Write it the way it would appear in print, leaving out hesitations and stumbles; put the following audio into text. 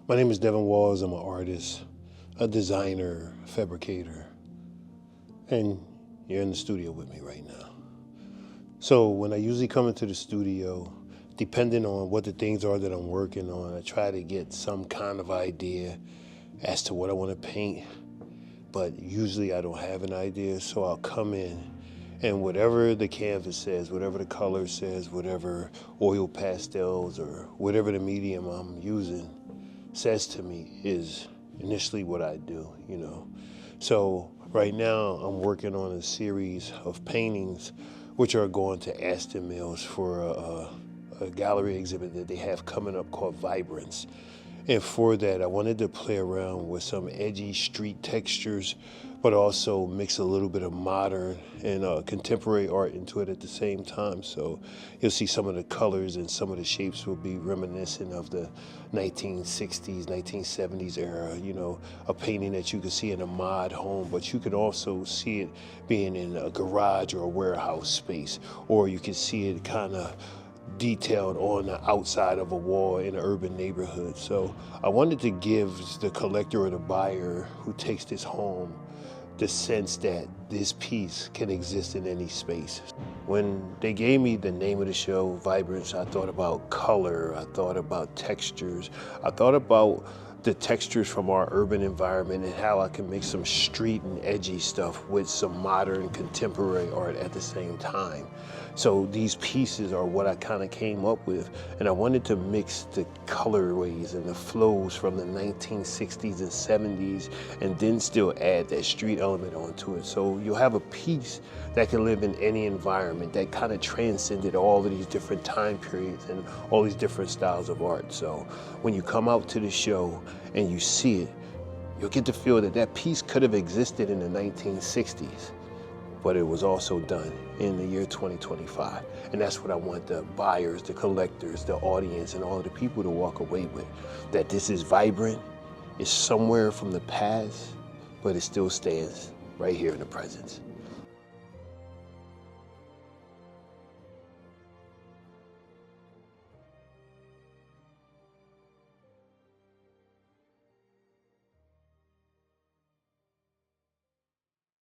My name is Devin Walls. I'm an artist, a designer, fabricator, and you're in the studio with me right now. So when I usually come into the studio, depending on what the things are that I'm working on, I try to get some kind of idea as to what I want to paint, but usually I don't have an idea, so I'll come in and whatever the canvas says, whatever the color says, whatever oil pastels or whatever the medium I'm using says to me is initially what I do, you know. So right now I'm working on a series of paintings which are going to Aston Mills for a gallery exhibit that they have coming up called Vibrance. And for that, I wanted to play around with some edgy street textures, but also mix a little bit of modern and contemporary art into it at the same time. So you'll see some of the colors and some of the shapes will be reminiscent of the 1960s, 1970s era, you know, a painting that you could see in a mod home, but you could also see it being in a garage or a warehouse space, or you could see it kind of detailed on the outside of a wall in an urban neighborhood. So I wanted to give the collector or the buyer who takes this home the sense that this piece can exist in any space. When they gave me the name of the show, Vibrance, I thought about color, I thought about textures, I thought about the textures from our urban environment and how I can mix some street and edgy stuff with some modern contemporary art at the same time. So these pieces are what I kind of came up with, and I wanted to mix the colorways and the flows from the 1960s and 70s and then still add that street element onto it. So you'll have a piece that can live in any environment that kind of transcended all of these different time periods and all these different styles of art. So when you come out to the show and you see it, you'll get to feel that that piece could have existed in the 1960s, but it was also done in the year 2025. And that's what I want the buyers, the collectors, the audience, and all of the people to walk away with, that this is vibrant, it's somewhere from the past, but it still stands right here in the present.